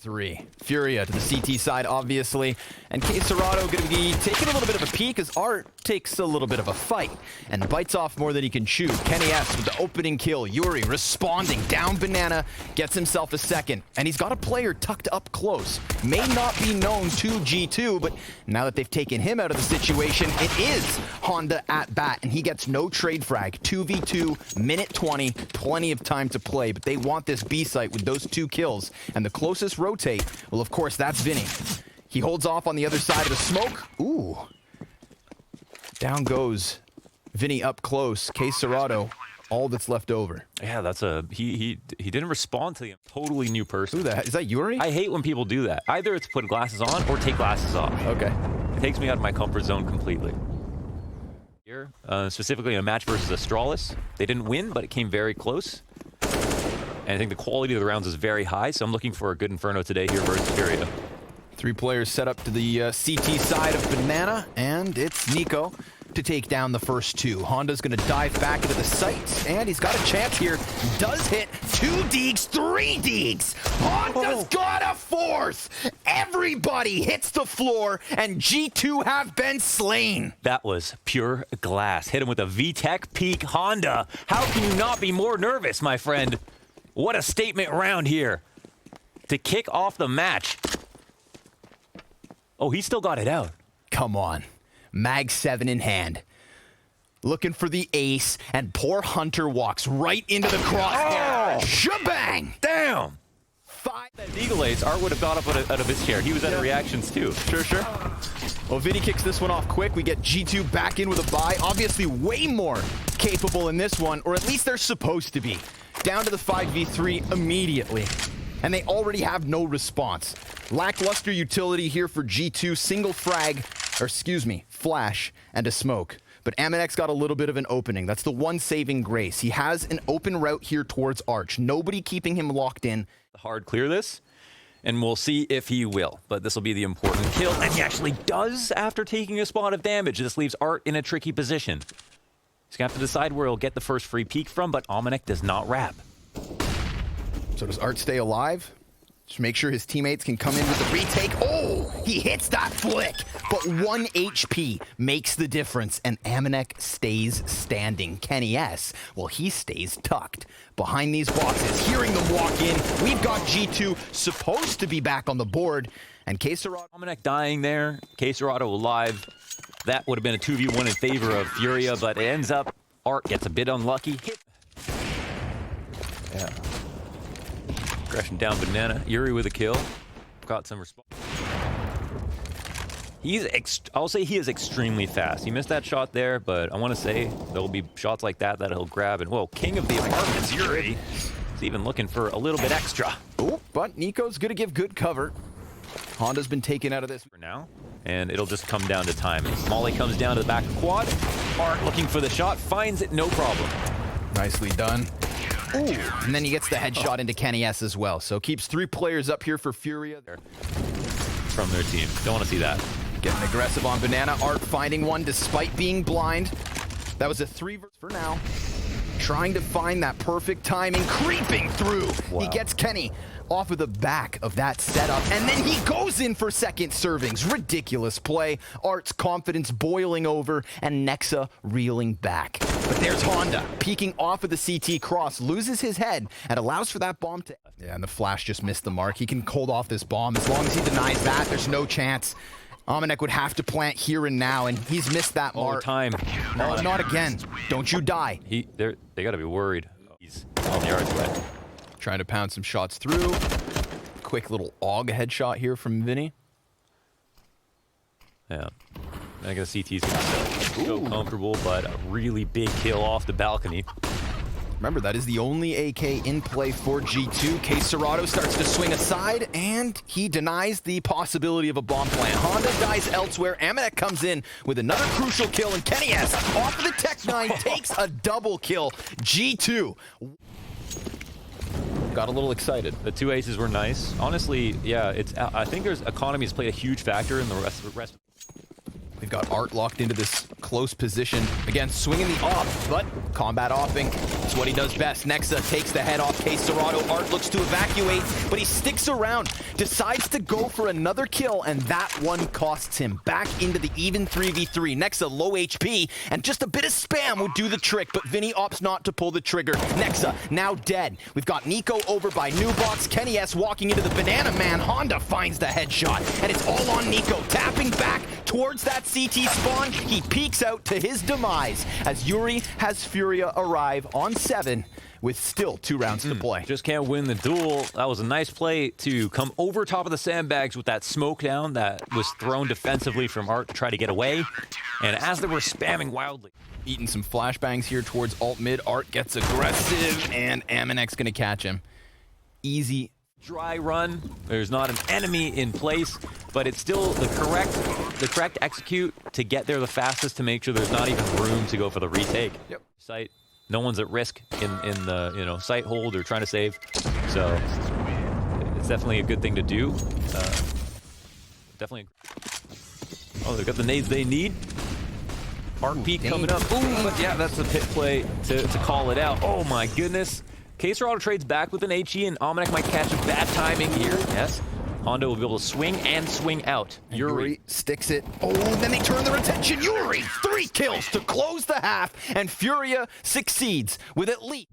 3. FURIA to the CT side, obviously. And KSCERATO going to be taking a little bit of a peek as Art takes a little bit of a fight and bites off more than he can chew. KennyS with the opening kill. yuurih responding. Down banana. Gets himself a second. And he's got a player tucked up close. May not be known to G2, but now that they've taken him out of the situation, it is Honda at bat. And he gets no trade frag. 2v2, minute 20. Plenty of time to play. But they want this B site with those 2 kills. And the closest rotate, well, of course, that's VINI. He holds off on the other side of the smoke. Ooh. Down goes VINI up close. KSCERATO, all that's left over. Yeah, that's a... He didn't respond to the totally new person. Who the heck? Is that yuurih? I hate when people do that. Either it's put glasses on or take glasses off. Okay. It takes me out of my comfort zone completely. Here, specifically in a match versus Astralis, they didn't win, but it came very close. And I think the quality of the rounds is very high, so I'm looking for a good Inferno today here versus FURIA. 3 players set up to the CT side of banana, and it's NiKo to take down the first 2. Honda's going to dive back into the site, and he's got a chance here. Does hit 2 deags, 3 deags. Honda's got a 4th. Everybody hits the floor, and G2 have been slain. That was pure glass. Hit him with a VTech peak Honda. How can you not be more nervous, my friend? What a statement round here to kick off the match. Oh, he still got it out. Come on. Mag 7 in hand. Looking for the ace, and poor Hunter walks right into the crosshair. Oh! Shebang! Damn! 5. That deagle ace, Art would have got up out of his chair. He was out of reactions too. Sure. Well, VINI kicks this one off quick. We get G2 back in with a bye. Obviously way more capable in this one, or at least they're supposed to be. Down to the 5v3 immediately. And they already have no response. Lackluster utility here for G2. Single frag, or excuse me, flash and a smoke. But AmaNEk's got a little bit of an opening. That's the one saving grace. He has an open route here towards Arch. Nobody keeping him locked in. Hard clear this, and we'll see if he will. But this will be the important kill, and he actually does after taking a spot of damage. This leaves Art in a tricky position. He's going to have to decide where he'll get the first free peek from, but AmaNEk does not wrap. So does Art stay alive? Just make sure his teammates can come in with the retake. Oh, he hits that flick, but 1 HP makes the difference, and AmaNEk stays standing. KennyS, well, he stays tucked behind these boxes, hearing them walk in. We've got G2 supposed to be back on the board, and KSCERATO. AmaNEk dying there, KSCERATO alive. That would have been a 2v1 in favor of FURIA, but it ends up Art gets a bit unlucky. Yeah. Crashing down banana. yuurih with a kill. Got some response. I'll say he is extremely fast. He missed that shot there, but I want to say there'll be shots like that he'll grab. And whoa, king of the apartments, yuurih. He's even looking for a little bit extra. Oh, but NiKo's going to give good cover. Honda's been taken out of this for now, and it'll just come down to timing. Molly comes down to the back of quad. Art looking for the shot, finds it, no problem. Nicely done. Ooh, and then he gets the headshot into KennyS as well. So keeps 3 players up here for FURIA. From their team. Don't want to see that. Getting aggressive on banana. Art finding one despite being blind. That was a 3 for now. Trying to find that perfect timing. Creeping through. Wow. He gets Kenny off of the back of that setup, and then he goes in for second servings. Ridiculous play. Art's confidence boiling over, and Nexa reeling back. But there's Honda peeking off of the CT cross, loses his head, and allows for that bomb to... Yeah, and the flash just missed the mark. He can hold off this bomb. As long as he denies that, there's no chance. AmaNEk would have to plant here and now, and he's missed that mark. All time. No, not again. Don't you die. They got to be worried. He's on the Art's way. Trying to pound some shots through. Quick little AUG headshot here from VINI. Yeah. I guess CT's so comfortable, but a really big kill off the balcony. Remember, that is the only AK in play for G2. KSCERATO starts to swing aside, and he denies the possibility of a bomb plant. Honda dies elsewhere. AmaNEk comes in with another crucial kill, and KennyS off of the Tech 9 takes a double kill. G2 got a little excited. The 2 aces were nice. Honestly, yeah, I think there's economy's played a huge factor in the rest. We've got Art locked into this close position. Again, swinging the off, but combat offing. It's what he does best. Nexa takes the head off KSCERATO. Art looks to evacuate, but he sticks around, decides to go for another kill, and that one costs him. Back into the even 3v3. Nexa low HP, and just a bit of spam would do the trick, but VINI opts not to pull the trigger. Nexa now dead. We've got NiKo over by Nubox. KennyS walking into the Banana Man. Honda finds the headshot, and it's all on NiKo. Tapping back towards that CT spawn. He peeks out to his demise as yuurih has FURIA arrive on 7 with still 2 rounds to play. Just can't win the duel. That was a nice play to come over top of the sandbags with that smoke down that was thrown defensively from Art to try to get away. And as they were spamming wildly. Eating some flashbangs here towards alt mid. Art gets aggressive, and AmaNEk's gonna catch him. Easy. Dry run. There's not an enemy in place, but it's still the correct execute to get there the fastest to make sure there's not even room to go for the retake. Yep. Site. No one's at risk in the site hold or trying to save, so it's definitely a good thing to do. Definitely. Oh, they've got the nades they need. Art peek coming up. Ooh, but yeah, that's a pit play to call it out. Oh my goodness. KSCERATO trades back with an HE, and AmaNEk might catch a bad timing here. Yes. Honda will be able to swing and swing out. yuurih sticks it. Oh, then they turn their attention. yuurih, 3 kills to close the half, and FURIA succeeds with at least.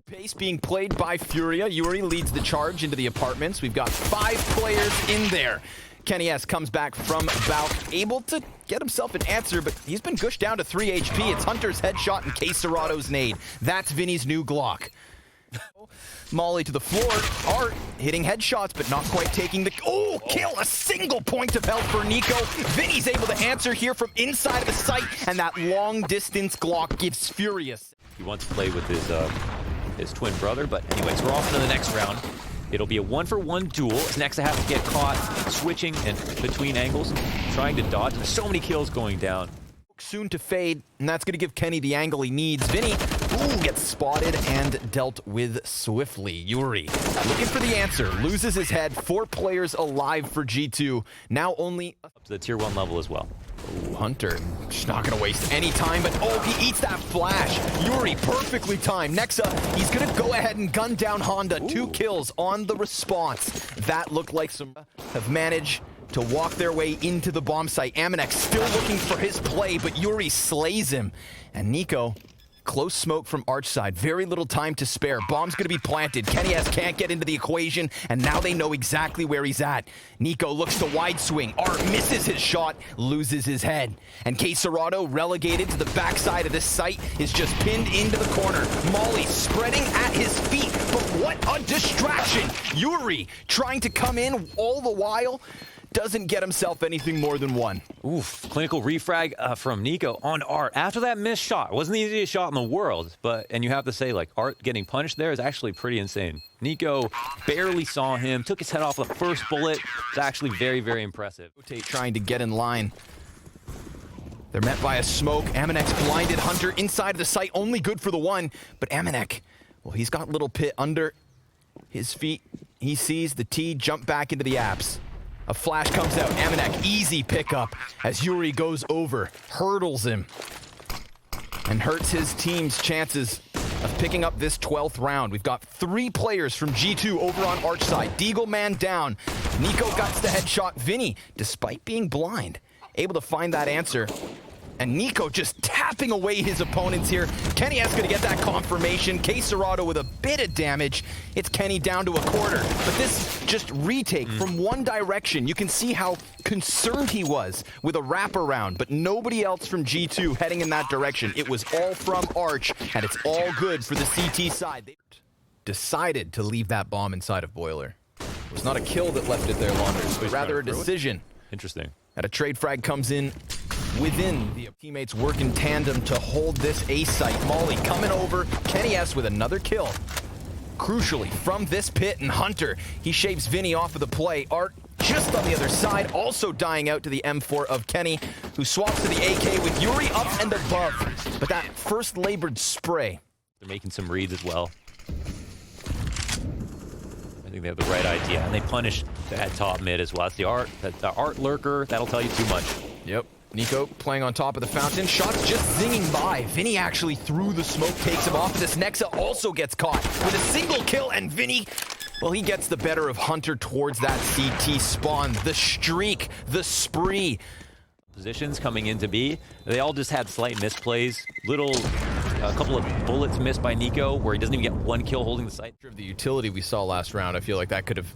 Pace being played by FURIA. yuurih leads the charge into the apartments. We've got 5 players in there. KennyS comes back from Valk, able to get himself an answer, but he's been gushed down to 3 HP. It's Hunter's headshot and KSCERATO's nade. That's VINI's new Glock. Molly to the floor. Art hitting headshots, but not quite taking the... Oh, kill! A single point of health for NiKo. VINI's able to answer here from inside of the site, and that long-distance Glock gives Furious. He wants to play with his twin brother, but anyways, we're off to the next round. It'll be a 1-for-1 duel. Nexa has to get caught switching and between angles, trying to dodge. There's so many kills going down. Soon to fade, and that's going to give Kenny the angle he needs. VINI, ooh, gets spotted and dealt with swiftly. yuurih, looking for the answer, loses his head. 4 players alive for G2. Now only Up to the tier 1 level as well. Ooh, Hunter, just not going to waste any time, but oh, he eats that flash. yuurih, perfectly timed. Nexa, he's going to go ahead and gun down Honda. Ooh. 2 kills on the response. That looked like some have managed to walk their way into the bomb site. AmaNEk still looking for his play, but yuurih slays him. And NiKo, close smoke from Arch side. Very little time to spare. Bomb's gonna be planted. KennyS can't get into the equation, and now they know exactly where he's at. NiKo looks to wide swing. Art misses his shot, loses his head. And KSCERATO, relegated to the backside of this site, is just pinned into the corner. Molly spreading at his feet, but what a distraction! yuurih trying to come in all the while, doesn't get himself anything more than 1. Oof, clinical refrag from NiKo on Art. After that missed shot, it wasn't the easiest shot in the world, and you have to say, like, Art getting punished there is actually pretty insane. NiKo barely saw him, took his head off the first bullet. It's actually very, very impressive. Rotate trying to get in line. They're met by a smoke. AmaNEk's blinded. Hunter inside of the site, only good for the 1, but AmaNEk, well, he's got little pit under his feet. He sees the T jump back into the apps. A flash comes out. AmaNEk, easy pickup as yuurih goes over, hurdles him, and hurts his team's chances of picking up this 12th round. We've got 3 players from G2 over on Arch side. Deagle man down. NiKo guts the headshot. VINI, despite being blind, able to find that answer. And NiKo just tapping away his opponents here. KennyS gonna get that confirmation. KSCERATO with a bit of damage. It's Kenny down to a quarter. But this just retake from one direction. You can see how concerned he was with a wraparound, but nobody else from G2 heading in that direction. It was all from Arch, and it's all good for the CT side. They decided to leave that bomb inside of Boiler. It was not a kill that left it there, Launders, but rather a decision. Interesting. And a trade frag comes in within. The teammates work in tandem to hold this A site. Molly coming over. KennyS with another kill. Crucially, from this pit, and Hunter, he shaves VINI off of the play. Art just on the other side, also dying out to the M4 of Kenny, who swaps to the AK with yuurih up and above. But that first labored spray. They're making some reads as well. think they have the right idea, and they punish that top mid as well. That's the art lurker. That'll tell you too much. Yep. NiKo playing on top of the fountain. Shots just zinging by. VINI actually through the smoke takes him off. This nexa also gets caught with a single kill, and VINI, well, he gets the better of Hunter towards that CT spawn. The streak, the spree. Positions coming into B, they all just had slight misplays. A couple of bullets missed by NiKo where he doesn't even get one kill holding the site. The utility we saw last round, I feel like that could have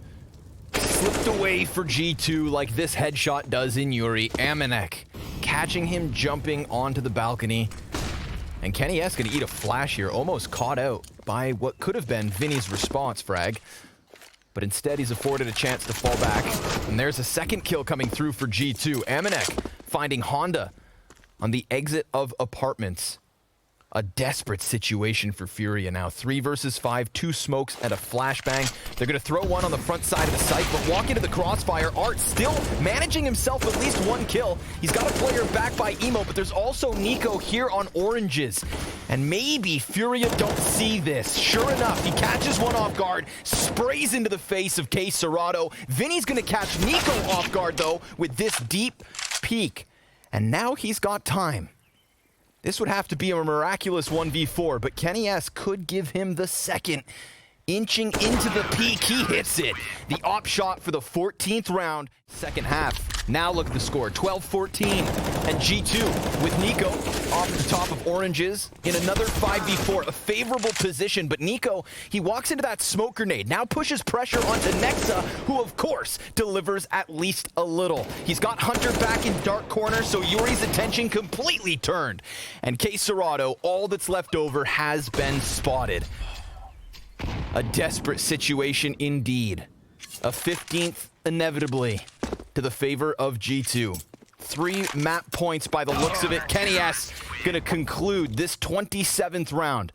slipped away for G2 like this headshot does in yuurih. AmaNEk catching him jumping onto the balcony. And KSCERATO gonna eat a flash here, almost caught out by what could have been VINI's response frag. But instead he's afforded a chance to fall back. And there's a second kill coming through for G2. AmaNEk finding Honda on the exit of apartments. A desperate situation for FURIA now. 3 versus 5, 2 smokes and a flashbang. They're going to throw one on the front side of the site, but walk into the crossfire. Art still managing himself at least one kill. He's got a player back by Emo, but there's also NiKo here on oranges. And maybe FURIA don't see this. Sure enough, he catches one off guard, sprays into the face of KSCERATO. VINI's going to catch NiKo off guard, though, with this deep peek. And now he's got time. This would have to be a miraculous 1v4, but KSCERATO could give him the second. Inching into the peak, he hits it. The op shot for the 14th round, second half. Now look at the score, 12-14. And G2 with NiKo off the top of oranges in another 5v4, a favorable position. But NiKo, he walks into that smoke grenade, now pushes pressure onto nexa, who of course delivers at least a little. He's got Hunter back in dark corner, so yuurih's attention completely turned. And KSCERATO, all that's left over has been spotted. A desperate situation indeed. A 15th inevitably to the favor of G2. 3 map points by the looks of it. KSCERATO gonna conclude this 27th round.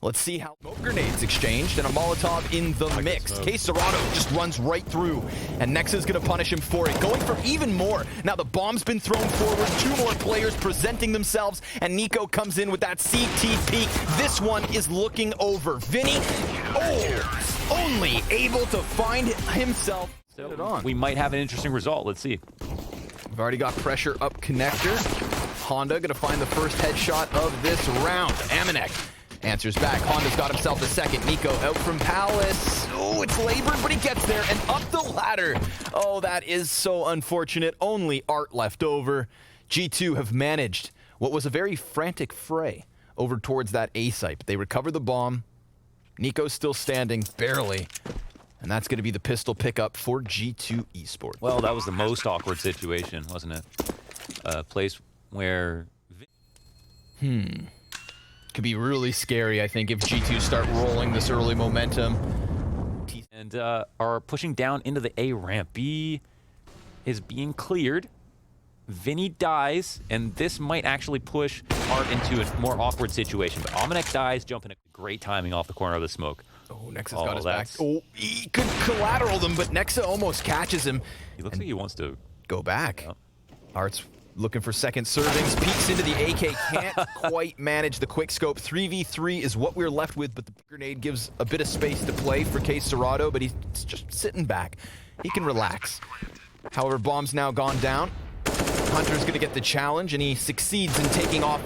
Let's see how smoke grenades exchanged and a Molotov in the mix. KSCERATO just runs right through, and nexa's gonna punish him for it, going for even more. Now the bomb's been thrown forward, 2 more players presenting themselves, and NiKo comes in with that CT peek. This one is looking over. VINI, only able to find himself. So we might have an interesting result. Let's see. We've already got pressure up connector. Honda gonna find the first headshot of this round. AmaNEk answers back. Honda's got himself the second. NiKo out from Palace. Oh, it's labored, but he gets there and up the ladder. Oh, that is so unfortunate. Only Art left over. G2 have managed what was a very frantic fray over towards that A site. They recover the bomb. NiKo's still standing, barely. And that's going to be the pistol pickup for G2 Esports. Well, that was the most awkward situation, wasn't it? A place where... Could be really scary, I think, if G2 start rolling this early momentum. And are pushing down into the A ramp. B is being cleared. VINI dies, and this might actually push Art into a more awkward situation. But AmaNEk dies, jumping at great timing off the corner of the smoke. Oh, Nexa's got his back. Oh, he could collateral them, but Nexa almost catches him. He looks like he wants to go back. Yep. Art's looking for second servings, peeks into the AK, can't quite manage the quick scope. 3v3 is what we're left with, but the grenade gives a bit of space to play for KSCERATO, but he's just sitting back. He can relax. However, bomb's now gone down. Hunter's gonna get the challenge, and he succeeds in taking off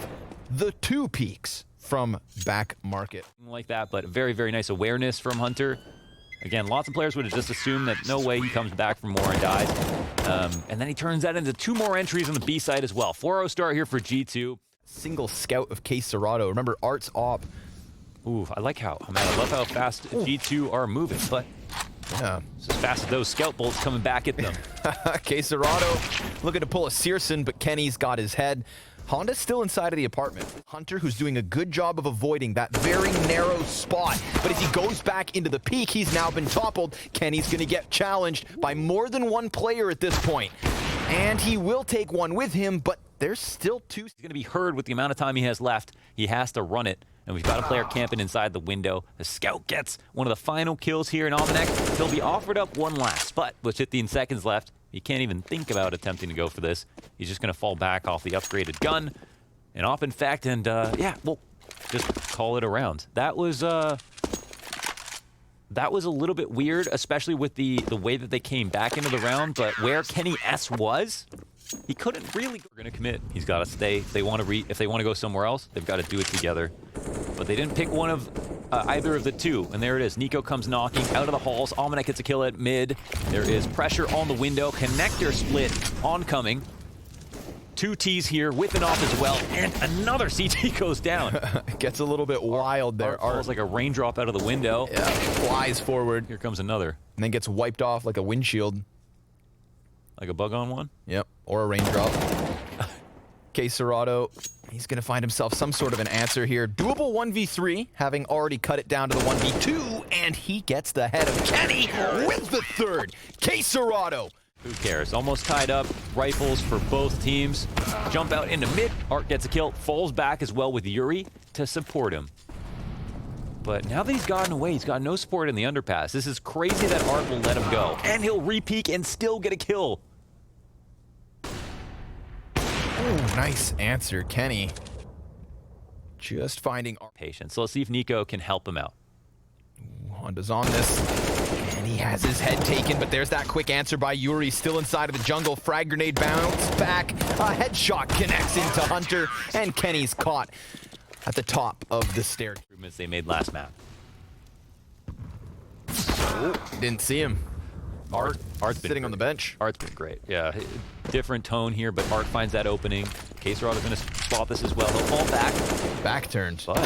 the 2 peaks from back market. Like that, but very, very nice awareness from Hunter. Again, lots of players would have just assumed that no way he comes back for more and dies. And then he turns that into 2 more entries on the B side as well. 4-0 start here for G2. Single scout of KSCERATO. Remember, Art's op. Ooh, I like how, man, I love how fast G2 are moving, but yeah, it's as fast as those scout bolts coming back at them. KSCERATO looking to pull a Searson, but Kenny's got his head. Honda's still inside of the apartment. Hunter, who's doing a good job of avoiding that very narrow spot. But as he goes back into the peak, he's now been toppled. Kenny's going to get challenged by more than 1 player at this point. And he will take one with him, but there's still 2. He's going to be heard with the amount of time he has left. He has to run it. And we've got a player camping inside the window. The scout gets one of the final kills here in AmaNEk. He'll be offered up one last, but with 15 seconds left, he can't even think about attempting to go for this. He's just going to fall back off the upgraded gun and off, in fact, and yeah, we'll just call it a round. That was That was a little bit weird, especially with the way that they came back into the round, but where KRIMZ was, he couldn't really. We're gonna commit. He's got to stay. If they want to go somewhere else, they've got to do it together. But they didn't pick one of either of the two, and there it is. NiKo comes knocking out of the halls. AmaNEk gets a kill at mid. There is pressure on the window. Connector split oncoming. 2 Ts here with an off as well, and another CT goes down. It gets a little bit wild there. Art falls like a raindrop out of the window. Yeah, flies forward. Here comes another. And then gets wiped off like a windshield. Like a bug on one? Yep, or a raindrop. KSCERATO, he's going to find himself some sort of an answer here. Doable 1v3, having already cut it down to the 1v2, and he gets the head of Kenny with the third. KSCERATO. Who cares? Almost tied up. Rifles for both teams. Jump out into mid. Art gets a kill. Falls back as well with yuurih to support him. But now that he's gotten away, he's got no support in the underpass. This is crazy that Art will let him go. And he'll re-peek and still get a kill. Ooh, nice answer, Kenny. Just finding Art. Patience. So let's see if NiKo can help him out. Honda's on this. And he has his head taken, but there's that quick answer by yuurih, still inside of the jungle. Frag grenade bounce back. A headshot connects into Hunter, and Kenny's caught at the top of the stair. Improvements they made last map. Oh, didn't see him. Art's been sitting on the bench. Art's been great. Yeah, different tone here, but Art finds that opening. KSCERATO's going to spot this as well. He'll fall back. Back turned. But,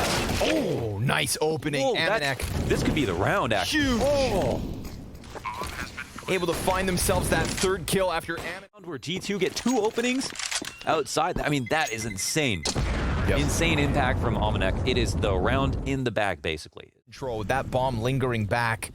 oh, nice opening. AmaNEk. This could be the round, actually. Huge. Oh. Able to find themselves that third kill after AmaNEk. Where G2 get 2 openings outside. I mean, that is insane. Yep. Insane impact from AmaNEk. It is the round in the bag, basically. Control with that bomb lingering back.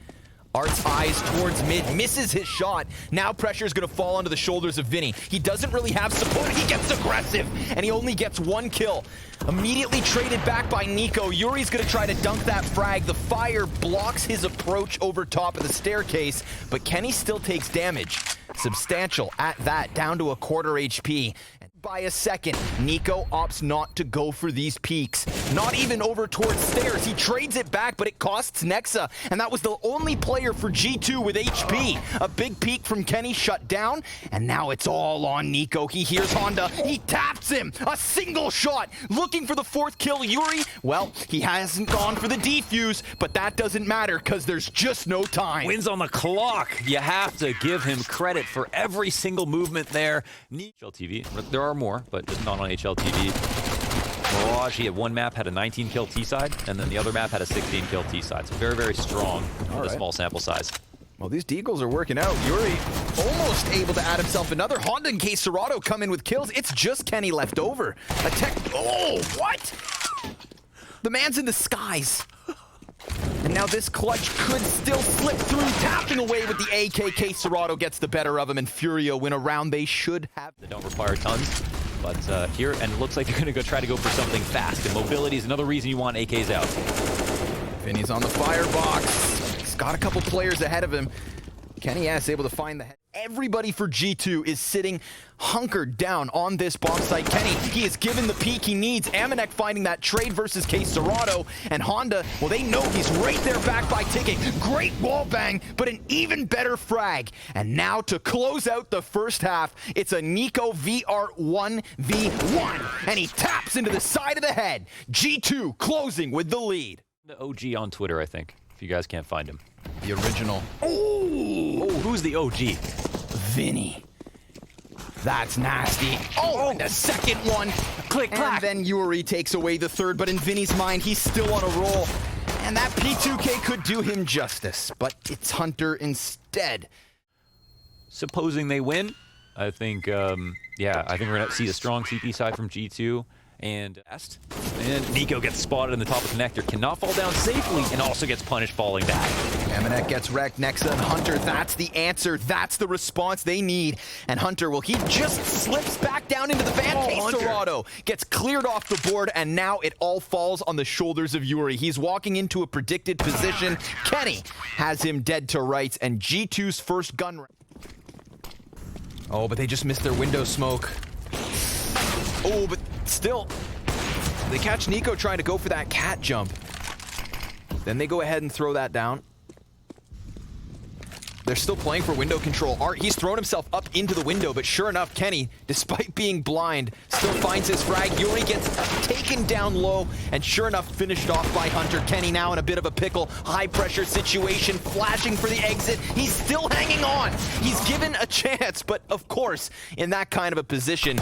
Art's eyes towards mid, misses his shot. Now pressure is going to fall onto the shoulders of VINI. He doesn't really have support. He gets aggressive, and he only gets 1 kill. Immediately traded back by NiKo. yuurih's going to try to dunk that frag. The fire blocks his approach over top of the staircase, but Kenny still takes damage. Substantial at that, down to a quarter HP. By a second, NiKo opts not to go for these peaks. Not even over towards stairs. He trades it back, but it costs Nexa, and that was the only player for G2 with HP. A big peek from Kenny shut down, and now it's all on NiKo. He hears Honda. He taps him. A single shot. Looking for the 4th kill. yuurih, well, he hasn't gone for the defuse, but that doesn't matter because there's just no time. Wins on the clock. You have to give him credit for every single movement there. HLTV. There are more, but just not on HLTV. Mirage, he had one map had a 19 kill T side, and then the other map had a 16 kill T side. So very, very strong with a small sample size. Well, these deagles are working out. yuurih almost able to add himself another. Honda and KSCERATO come in with kills. It's just Kenny left over. A tech. Oh, what? The man's in the skies. And now this clutch could still slip through, tapping away with the AK. KSCERATO gets the better of him, and FURIA win a round they should have. They don't require tons, but here, and it looks like they're going to try to go for something fast, and mobility is another reason you want AKs out. VINI's on the firebox. He's got a couple players ahead of him. Kenny S able to find the head. Everybody for G2 is sitting hunkered down on this bomb site. Kenny, he is given the peek he needs. AmaNEk finding that trade versus KSCERATO, and Honda, well, they know he's right there back by ticking. Great wall bang, but an even better frag. And now to close out the first half, it's a NiKo VR 1v1, and he taps into the side of the head. G2 closing with the lead. The OG on Twitter, I think, if you guys can't find him. The original. Oh, who's the OG? VINI. That's nasty. Oh, and the second one. Click, clack. And then yuurih takes away the third, but in VINI's mind, he's still on a roll. And that P2K could do him justice, but it's Hunter instead. Supposing they win, I think, yeah, I think we're going to see a strong CP side from G2. And NiKo gets spotted in the top of the connector, cannot fall down safely, and also gets punished falling back. AmaNEk gets wrecked. Nexa and Hunter, that's the answer. That's the response they need. And Hunter, well, he just slips back down into the van. KSCERATO gets cleared off the board, and now it all falls on the shoulders of yuurih. He's walking into a predicted position. Kenny has him dead to rights, and G2's first gun. Oh, but they just missed their window smoke. Oh, but still, they catch NiKo trying to go for that cat jump. Then they go ahead and throw that down. They're still playing for window control. Art, he's thrown himself up into the window, but sure enough, Kenny, despite being blind, still finds his frag. yuurih gets taken down low, and sure enough, finished off by Hunter. Kenny now in a bit of a pickle. High pressure situation, flashing for the exit. He's still hanging on. He's given a chance, but of course, in that kind of a position,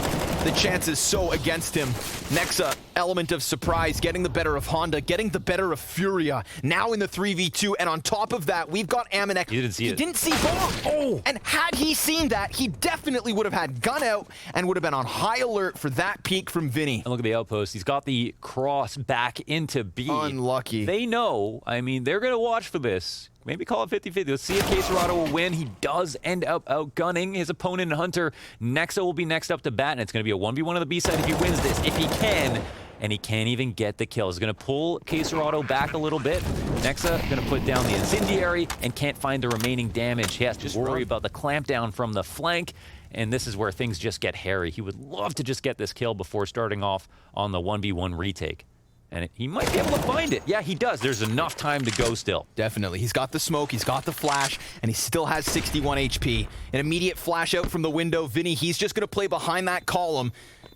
the chance is so against him. Nexa, element of surprise, getting the better of Honda, getting the better of FURIA. Now in the 3v2, and on top of that, we've got AmaNEk. You didn't see it. He didn't see bomb. Oh! And had he seen that, he definitely would have had gun out and would have been on high alert for that peek from VINI. And look at the outpost. He's got the cross back into B. Unlucky. They know. I mean, they're going to watch for this. Maybe call it 50-50. Let's see if KSCERATO will win. He does end up outgunning his opponent, Hunter. Nexa will be next up to bat, and it's going to be a 1v1 on the B side if he wins this. If he can, and he can't even get the kill. He's going to pull KSCERATO back a little bit. Nexa going to put down the incendiary and can't find the remaining damage. He has to worry about the clamp down from the flank, and this is where things just get hairy. He would love to just get this kill before starting off on the 1v1 retake. And he might be able to find it. Yeah, he does. There's enough time to go still. Definitely. He's got the smoke, he's got the flash, and he still has 61 HP. An immediate flash out from the window. VINI, he's just going to play behind that column.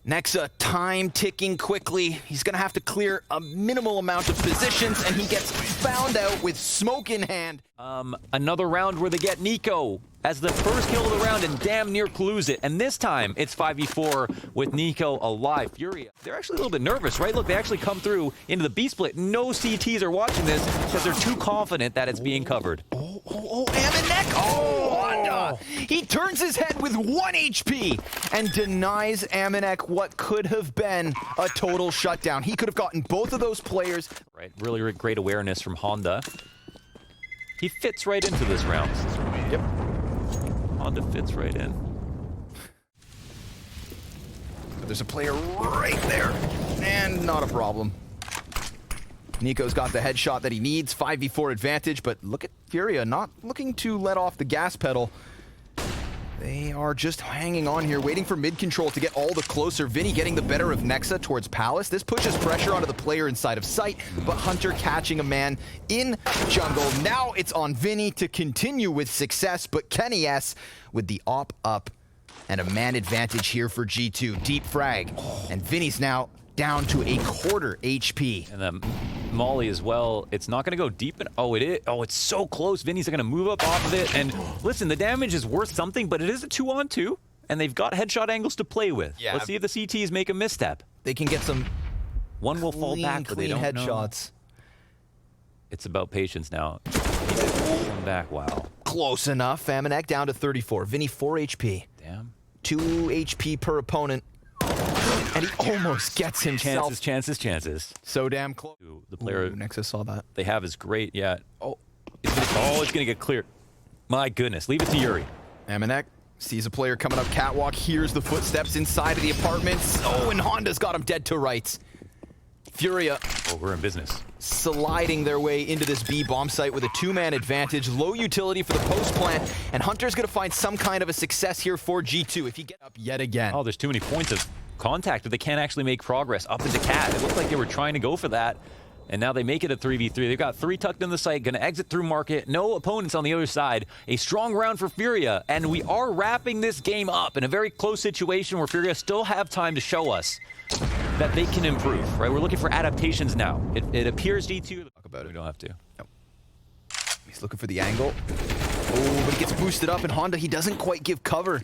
Nexa, time ticking quickly. He's going to have to clear a minimal amount of positions, and he gets found out with smoke in hand. Another round where they get NiKo as the first kill of the round and damn near clues it. And this time, it's 5v4 with NiKo alive. FURIA, they're actually a little bit nervous, right? Look, they actually come through into the B split. No CTs are watching this because they're too confident that it's being covered. AmaNEk! Oh, Honda! He turns his head with 1 HP and denies AmaNEk what could have been a total shutdown. He could have gotten both of those players. Right, really great awareness from Honda. He fits right into this round. Yep. Honda fits right in. But there's a player right there, and not a problem. NiKo's got the headshot that he needs, 5v4 advantage, but look at FURIA not looking to let off the gas pedal. They are just hanging on here, waiting for mid-control to get all the closer. VINI getting the better of Nexa towards Palace. This pushes pressure onto the player inside of sight, but Hunter catching a man in jungle. Now it's on VINI to continue with success, but Kenny S with the op up and a man advantage here for G2. Deep frag, and VINI's now down to a quarter HP. And then Molly as well. It's not going to go deep. Oh, it is. Oh, it's so close. VINI's going to move up off of it. And listen, the damage is worth something, but it is a 2-on-2, and they've got headshot angles to play with. Yeah. Let's see if the CTs make a misstep. They can get some one will fall back, but they don't headshots. It's about patience now. One back. Wow. Close enough. AmaNEk down to 34. VINI 4 HP. Damn. 2 HP per opponent. And he almost gets himself. Chances. So damn close. The player Nexa saw that. They have is great. Yeah. Oh, it's gonna get cleared. My goodness. Leave it to yuurih. AmaNEk sees a player coming up catwalk. Hears the footsteps inside of the apartments. Oh, and Honda's got him dead to rights. FURIA. Oh, we're in business. Sliding their way into this B bomb site with a 2-man advantage. Low utility for the post plant, and Hunter's gonna find some kind of a success here for G2 if he gets up yet again. Oh, there's too many points of contact, but they can't actually make progress up into cat. It looked like they were trying to go for that, and now they make it a 3v3. They've got 3 tucked in the site, gonna exit through market. No opponents on the other side. A strong round for FURIA, and we are wrapping this game up in a very close situation where FURIA still have time to show us that they can improve, right? We're looking for adaptations now. It appears G2. Talk about it. We don't have to. Nope. He's looking for the angle. Oh, but he gets boosted up, and Honda, he doesn't quite give cover.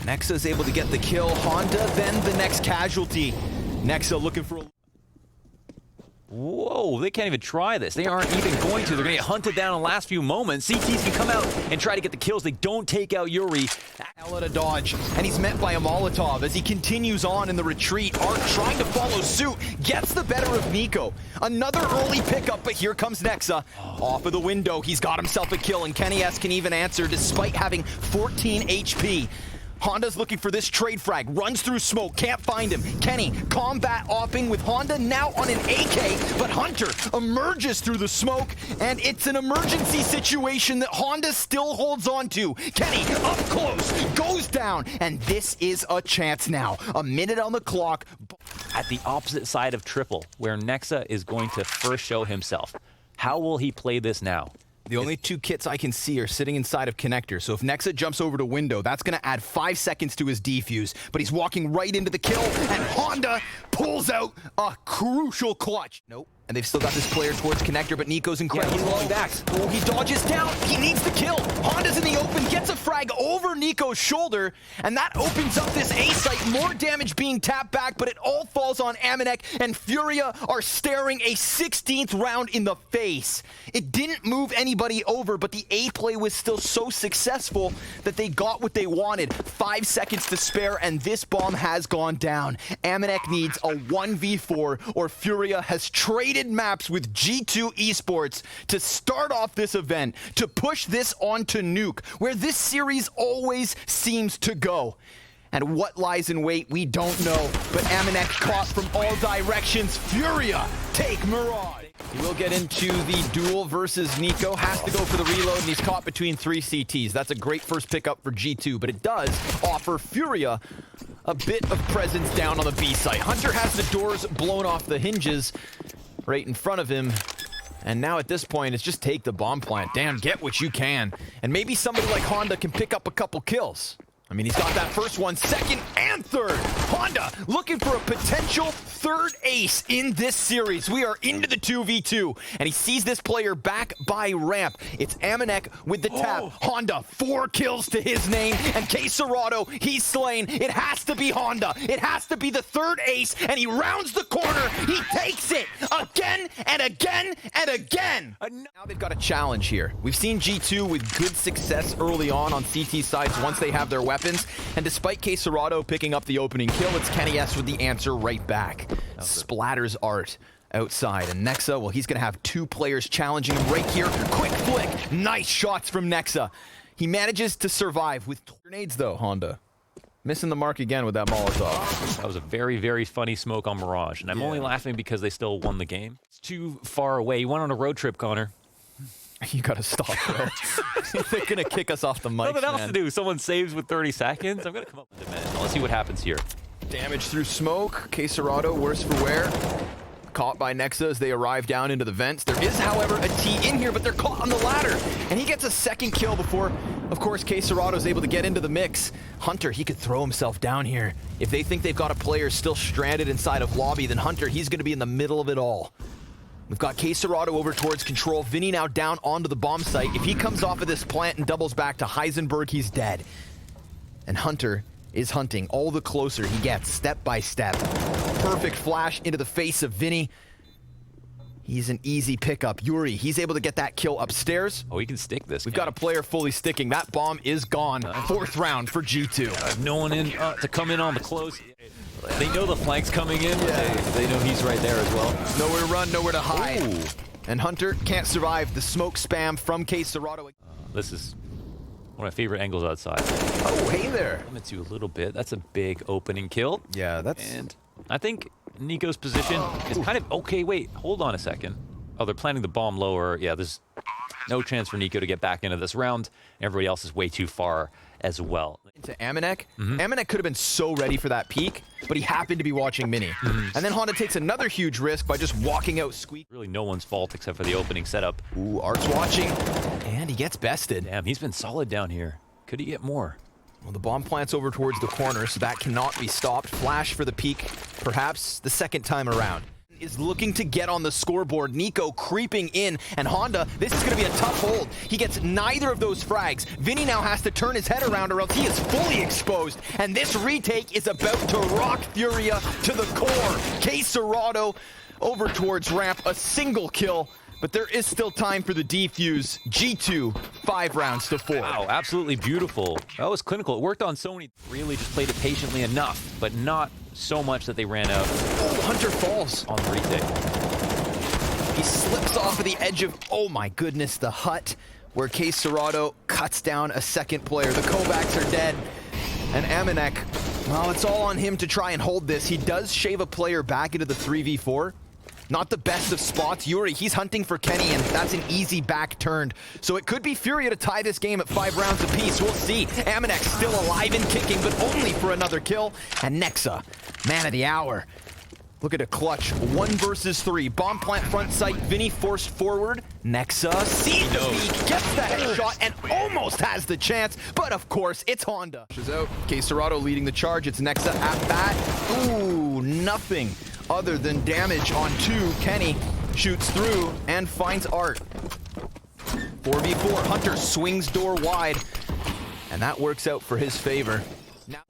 Nexa is able to get the kill. Honda, then the next casualty. Nexa looking for a... Whoa, they can't even try this. They aren't even going to. They're going to get hunted down in the last few moments. CTs can come out and try to get the kills. They don't take out yuurih. Hell at a dodge, and he's met by a Molotov as he continues on in the retreat. Art trying to follow suit, gets the better of NiKo. Another early pickup, but here comes Nexa. Off of the window, he's got himself a kill, and Kenny S can even answer despite having 14 HP. Honda's looking for this trade frag, runs through smoke, can't find him. Kenny, combat opping with Honda, now on an AK, but Hunter emerges through the smoke, and it's an emergency situation that Honda still holds on to. Kenny, up close, goes down, and this is a chance now. A minute on the clock. At the opposite side of triple, where Nexa is going to first show himself. How will he play this now? The only two kits I can see are sitting inside of connector. So if Nexa jumps over to window, that's going to add 5 seconds to his defuse. But he's walking right into the kill, and Honda pulls out a crucial clutch. Nope. And they've still got this player towards connector, but NiKo's incredible. Yeah, he's long back. Oh, he dodges down. He needs the kill. Honda's in the open, gets a frag over NiKo's shoulder, and that opens up this A site. More damage being tapped back, but it all falls on AmaNEk, and FURIA are staring a 16th round in the face. It didn't move anybody over, but the A play was still so successful that they got what they wanted. 5 seconds to spare, and this bomb has gone down. AmaNEk needs a 1v4, or FURIA has traded maps with G2 Esports to start off this event, to push this onto Nuke, where this series always seems to go. And what lies in wait, we don't know, but AmaNEk caught from all directions. FURIA take Mirage. He will get into the duel versus NiKo, has to go for the reload, and he's caught between 3 CTs. That's a great first pickup for G2, but it does offer FURIA a bit of presence down on the B site. Hunter has the doors blown off the hinges right in front of him. And now at this point, it's just take the bomb plant. Damn, get what you can. And maybe somebody like Honda can pick up a couple kills. I mean, he's got that first one, second and third. Honda looking for a potential third ace in this series. We are into the 2v2, and he sees this player back by ramp. It's AmaNEk with the tap. Honda, 4 kills to his name, and KSCERATO, he's slain. It has to be Honda. It has to be the third ace, and he rounds the corner. He takes it again and again and again. Now they've got a challenge here. We've seen G2 with good success early on CT sides once they have their weapons. And despite KSCERATO picking up the opening kill, it's KennyS with the answer right back. Splatters art outside. And Nexa, well, he's going to have 2 players challenging him right here. Quick flick. Nice shots from Nexa. He manages to survive with grenades, though, Honda. Missing the mark again with that Molotov. That was a very, very funny smoke on Mirage. And I'm only laughing because they still won the game. It's too far away. You went on a road trip, Connor. You gotta stop, bro. They're gonna kick us off the mic. Nothing else to do. Someone saves with 30 seconds. I'm gonna come up with a minute. Let's see what happens here. Damage through smoke. KSCERATO, worse for wear. Caught by Nexa as they arrive down into the vents. There is, however, a T in here, but they're caught on the ladder. And he gets a second kill before, of course, KSCERATO is able to get into the mix. Hunter, he could throw himself down here. If they think they've got a player still stranded inside of lobby, then Hunter, he's gonna be in the middle of it all. We've got KSCERATO over towards control. VINI now down onto the bomb site. If he comes off of this plant and doubles back to Heisenberg, he's dead. And Hunter is hunting all the closer he gets, step by step. Perfect flash into the face of VINI. He's an easy pickup. yuurih, he's able to get that kill upstairs. Oh, he can stick this. We've got a player fully sticking. That bomb is gone. 4th round for G2. I have no one in to come in on the close. They know the flank's coming in. They know he's right there as well. Nowhere to run, nowhere to hide. And Hunter can't survive the smoke spam from KSCERATO. This is one of my favorite angles outside. Oh, hey there. Limits you a little bit. That's a big opening kill. Yeah, that's... And I think NiKo's position is kind of... Okay, wait. Hold on a second. Oh, they're planting the bomb lower. Yeah, there's no chance for NiKo to get back into this round. Everybody else is way too far as well. To AmaNEk. AmaNEk could have been so ready for that peek, but he happened to be watching Mini. And then Honda takes another huge risk by just walking out squeak. Really no one's fault except for the opening setup. Ooh, Art's watching, and he gets bested. Damn, he's been solid down here. Could he get more? Well, the bomb plants over towards the corner, so that cannot be stopped. Flash for the peek, perhaps the 2nd time around. Is looking to get on the scoreboard. NiKo creeping in, and Honda, this is going to be a tough hold. He gets neither of those frags. VINI now has to turn his head around or else he is fully exposed, and this retake is about to rock FURIA to the core. KSCERATO over towards ramp, a single kill, but there is still time for the defuse. G2, 5 rounds to 4. Wow, absolutely beautiful. That was clinical. It worked on Sony. Really just played it patiently enough, but not so much that they ran out. Oh, Hunter falls on the retake. He slips off of the edge of, oh my goodness, the hut, where KSCERATO cuts down a 2nd player. The Kovacs are dead. And AmaNEk, well, it's all on him to try and hold this. He does shave a player back into the 3v4. Not the best of spots. yuurih, he's hunting for Kenny, and that's an easy back turned. So it could be FURIA to tie this game at 5 rounds apiece. We'll see. AmaNEk still alive and kicking, but only for another kill. And Nexa, man of the hour. Look at a clutch. 1 versus 3. Bomb plant front site. VINI forced forward. Nexa sees the peak, gets the headshot, and almost has the chance. But of course, it's Honda. Pushes out. KSCERATO leading the charge. It's Nexa at bat. Ooh, nothing other than damage on 2. Kenny shoots through and finds Art. 4v4. Hunter swings door wide. And that works out for his favor. Now,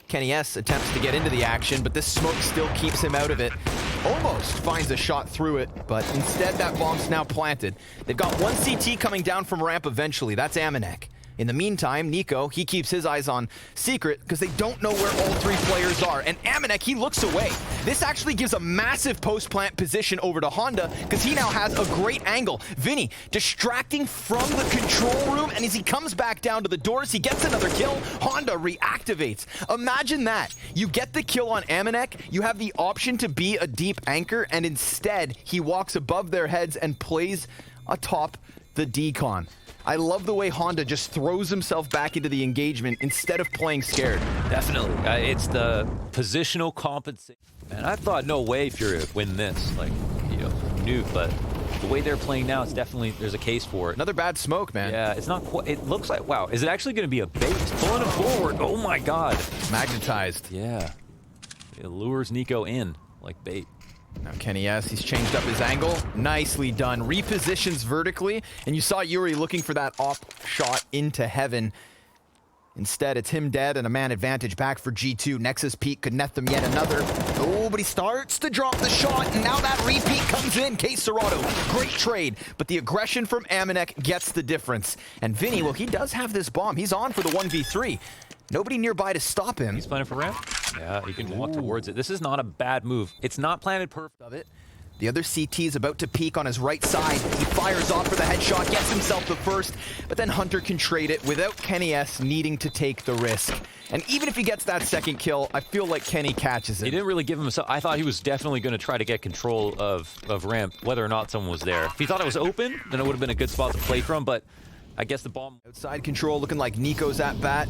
Kenny S attempts to get into the action, but this smoke still keeps him out of it. Almost finds a shot through it, but instead that bomb's now planted. They've got 1 CT coming down from ramp eventually. That's AmaNEk. In the meantime, NiKo, he keeps his eyes on Secret because they don't know where all 3 players are. And AmaNEk, he looks away. This actually gives a massive post-plant position over to Honda because he now has a great angle. VINI distracting from the control room, and as he comes back down to the doors, he gets another kill. Honda reactivates. Imagine that. You get the kill on AmaNEk, you have the option to be a deep anchor, and instead, he walks above their heads and plays atop the decon. I love the way Honda just throws himself back into the engagement instead of playing scared. Definitely. It's the positional compensation. And I thought, no way FURIA would win this. Like, you know, new, but the way they're playing now, it's definitely, there's a case for it. Another bad smoke, man. Yeah, it's not quite, it looks like, wow, is it actually going to be a bait? Pulling it forward. Oh my God. Magnetized. Yeah. It lures NiKo in like bait. Now Kenny S, he's changed up his angle. Nicely done. Repositions vertically, and you saw yuurih looking for that op shot into heaven. Instead, it's him dead and a man advantage back for G2. Nexa's peak could net them yet another. Oh, but he starts to drop the shot, and now that repeat comes in. KSCERATO, great trade, but the aggression from AmaNEk gets the difference. And VINI, well, he does have this bomb. He's on for the 1v3. Nobody nearby to stop him. He's planning for ramp. Yeah, he can walk towards it. This is not a bad move. It's not planted perfect. Of it. The other CT is about to peek on his right side. He fires off for the headshot, gets himself the first, but then Hunter can trade it without Kenny S needing to take the risk. And even if he gets that second kill, I feel like Kenny catches it. He didn't really give himself. I thought he was definitely going to try to get control of ramp, whether or not someone was there. If he thought it was open, then it would have been a good spot to play from, but I guess the bomb... Outside control looking like NiKo's at bat.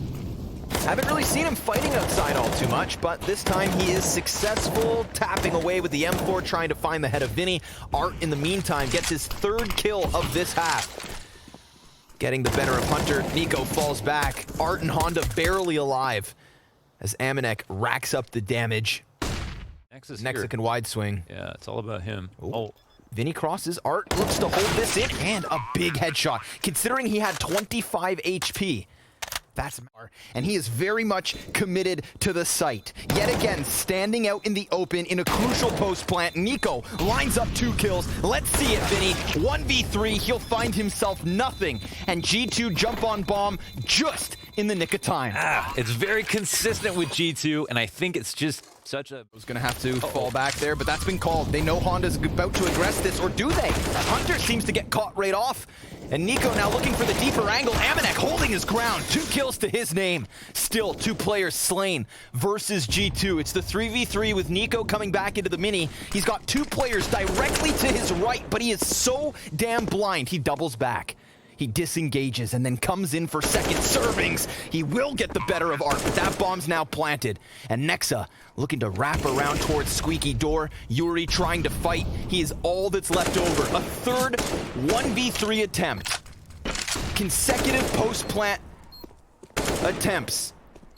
Haven't really seen him fighting outside all too much, but this time he is successful, tapping away with the M4, trying to find the head of VINI. Art, in the meantime, gets his 3rd kill of this half. Getting the better of Hunter, NiKo falls back. Art and Honda barely alive as AmaNEk racks up the damage. Nexa can wide swing. Yeah, it's all about him. Oh. VINI crosses. Art looks to hold this in, and a big headshot, considering he had 25 HP. That's and he is very much committed to the site. Yet again, standing out in the open in a crucial post plant. NiKo lines up 2 kills. Let's see it, VINI. 1v3, he'll find himself nothing. And G2 jump on bomb just in the nick of time. It's very consistent with G2, and I think it's just such a... Was gonna have to fall back there, but that's been called. They know Honda's about to aggress this, or do they? Hunter seems to get caught right off. And NiKo now looking for the deeper angle. AmaNEk holding his ground. 2 kills to his name. Still 2 players slain versus G2. It's the 3v3 with NiKo coming back into the mini. He's got 2 players directly to his right, but he is so damn blind. He doubles back. He disengages and then comes in for second servings. He will get the better of Art, but that bomb's now planted. And Nexa looking to wrap around towards squeaky door. yuurih trying to fight. He is all that's left over. A 3rd 1v3 attempt. Consecutive post-plant attempts.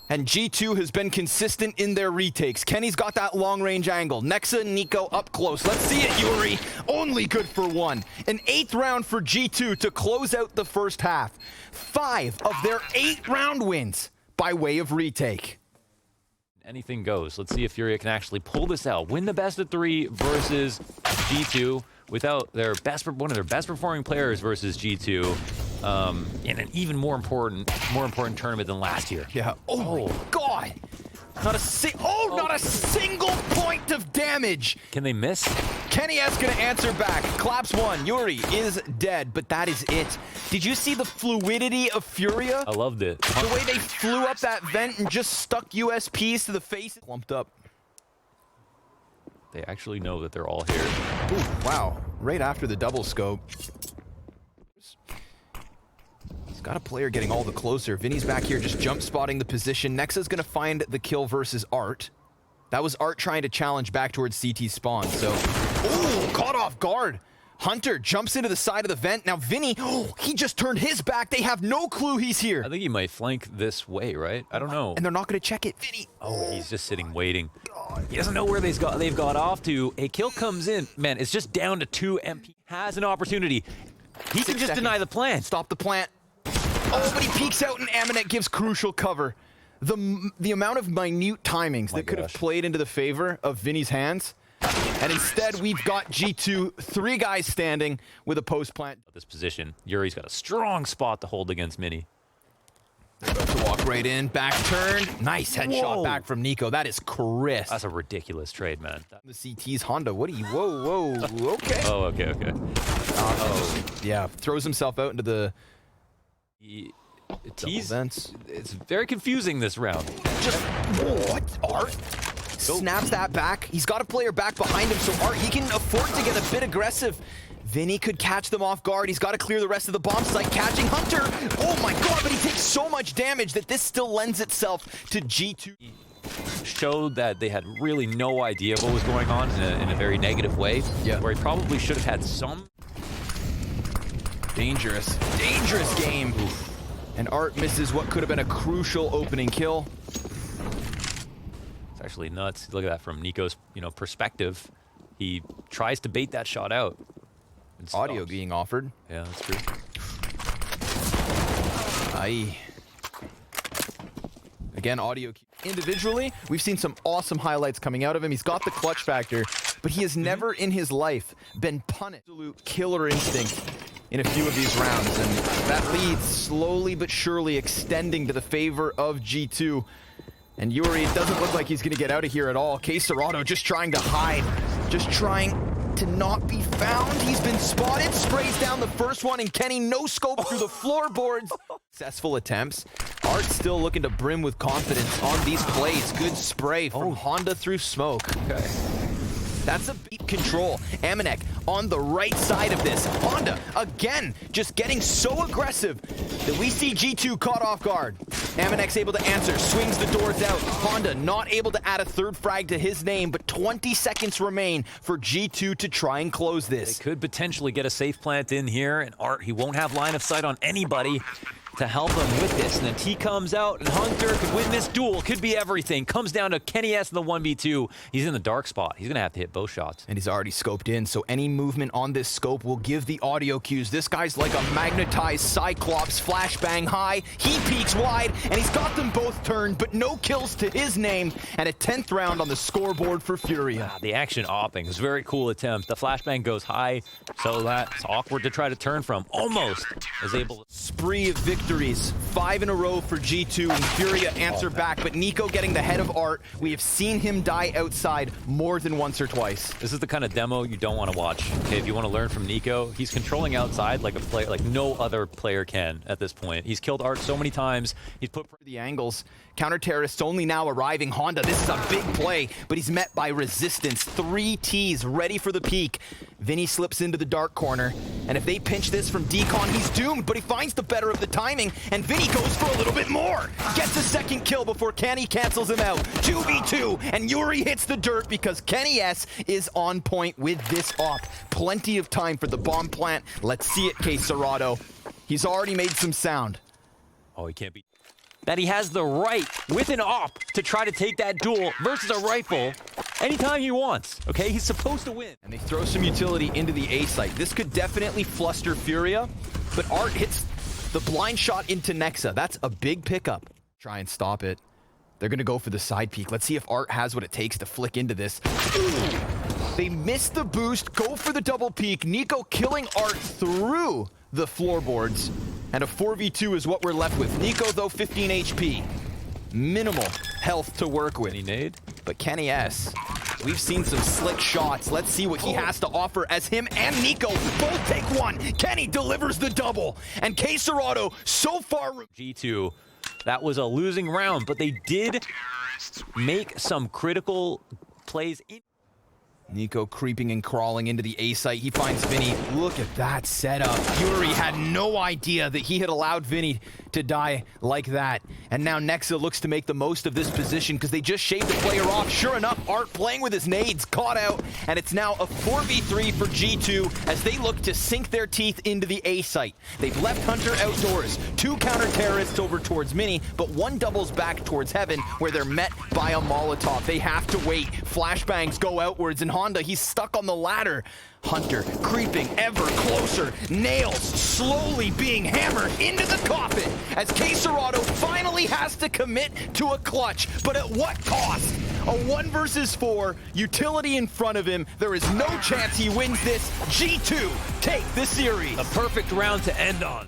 And G2 has been consistent in their retakes. Kenny's got that long-range angle. Nexa and NiKo up close. Let's see it, yuurih. Only good for 1. An 8th round for G2 to close out the first half. 5 of their 8 round wins by way of retake. Anything goes. Let's see if FURIA can actually pull this out. Win the best of 3 versus G2 without their one of their best performing players versus G2. In an even more important tournament than last year. Yeah. Oh my God! Not a single point of damage. Can they miss? Kenny S gonna answer back. Claps 1. yuurih is dead, but that is it. Did you see the fluidity of FURIA? I loved it. The way they flew up that vent and just stuck USPs to the face. Clumped up. They actually know that they're all here. Ooh, wow. Right after the double scope. Got a player getting all the closer. VINI's back here just jump spotting the position. Nexa's gonna find the kill versus Art. That was Art trying to challenge back towards CT spawn, so... Ooh, caught off guard. Hunter jumps into the side of the vent. Now VINI, he just turned his back. They have no clue he's here. I think he might flank this way, right? I don't know. And they're not going to check it. VINI. Oh, he's just sitting waiting. He doesn't know where they've got off to. A kill comes in. Man, it's just down to 2 MP. Has an opportunity. He can just deny the plant. Stop the plant. Oh, but he peeks out and AmaNEk gives crucial cover. The amount of minute timings that could have played into the favor of VINI's hands. And instead, we've got G2, 3 guys standing with a post plant. This position, yuurih's got a strong spot to hold against Mini. They're about to walk right in, back turn. Nice headshot back from NiKo. That is crisp. That's a ridiculous trade, man. The CT's Honda. What are you? Whoa, okay. Oh, okay. Yeah, throws himself out into the vents. It's very confusing this round. Just what? Art snaps that back. He's got a player back behind him, so Art, he can afford to get a bit aggressive. VINI could catch them off guard. He's got to clear the rest of the bomb site, catching Hunter. Oh my god, but he takes so much damage that this still lends itself to G2. Showed that they had really no idea what was going on in a very negative way, where he probably should have had some. Dangerous game. Oof. And Art misses what could have been a crucial opening kill. It's actually nuts. Look at that from NiKo's, perspective. He tries to bait that shot out. Audio being offered. Yeah, that's true. Aye. Again, audio. Individually, we've seen some awesome highlights coming out of him. He's got the clutch factor, but he has never in his life been punished. Absolute killer instinct in a few of these rounds, and that lead slowly but surely extending to the favor of G2. And yuurih, it doesn't look like he's going to get out of here at all. KSCERATO just trying to hide, just trying to not be found. He's been spotted, sprays down the first one, and Kenny no scope through the floorboards. Successful attempts. Art still looking to brim with confidence on these plays. Good spray from Honda through smoke. Okay. That's a beat control. AmaNEk on the right side of this. Honda, again, just getting so aggressive that we see G2 caught off guard. AmaNEk's able to answer, swings the doors out. Honda not able to add a third frag to his name, but 20 seconds remain for G2 to try and close this. They could potentially get a safe plant in here, and Art, he won't have line of sight on anybody to help him with this. And then T comes out, and Hunter could win this duel. Could be everything. Comes down to Kenny S in the 1v2. He's in the dark spot. He's going to have to hit both shots. And he's already scoped in, so any movement on this scope will give the audio cues. This guy's like a magnetized Cyclops, flashbang high. He peeks wide, and he's got them both turned, but no kills to his name, and a 10th round on the scoreboard for FURIA. The action opping is a very cool attempt. The flashbang goes high, so that's awkward to try to turn from. Almost is able to... Spree of victories, 5 in a row for G2, and FURIA answer back, but NiKo getting the head of Art. We have seen him die outside more than once or twice. This is the kind of demo you don't want to watch. Okay, if you want to learn from NiKo, he's controlling outside like a player, like no other player can at this point. He's killed Art so many times. He's put the angles. Counter-terrorists only now arriving. Honda, this is a big play, but he's met by resistance. 3 Ts ready for the peak. VINI slips into the dark corner, and if they pinch this from Decon, he's doomed, but he finds the better of the timing, and VINI goes for a little bit more. Gets a second kill before Kenny cancels him out. 2v2, and yuurih hits the dirt because Kenny S is on point with this op. Plenty of time for the bomb plant. Let's see it, KSCERATO. He's already made some sound. Oh, he can't be... That he has the right, with an op, to try to take that duel versus a rifle anytime he wants, okay? He's supposed to win. And they throw some utility into the A site. This could definitely fluster FURIA, but Art hits the blind shot into nexa. That's a big pickup. Try and stop it. They're going to go for the side peek. Let's see if Art has what it takes to flick into this. Ooh. They miss the boost, go for the double peek. NiKo killing Art through the floorboards. And a 4v2 is what we're left with. NiKo, though, 15 HP. Minimal health to work with. Any nade? But Kenny S, we've seen some slick shots. Let's see what he has to offer as him and NiKo both take one. Kenny delivers the double. And KSCERATO so far... G2, that was a losing round, but they did make some critical plays. NiKo creeping and crawling into the A site. He finds VINI. Look at that setup. yuurih had no idea that he had allowed VINI to die like that. And now Nexa looks to make the most of this position because they just shaved the player off. Sure enough, Art playing with his nades, caught out, and it's now a 4v3 for G2 as they look to sink their teeth into the A site. They've left Hunter outdoors, 2 counter-terrorists over towards Mini, but 1 doubles back towards Heaven where they're met by a Molotov. They have to wait. Flashbangs go outwards, and Honda, he's stuck on the ladder. Hunter creeping ever closer, nails slowly being hammered into the coffin as KSCERATO finally has to commit to a clutch, but at what cost? A 1 versus 4, utility in front of him. There is no chance he wins this. G2 take the series. A perfect round to end on.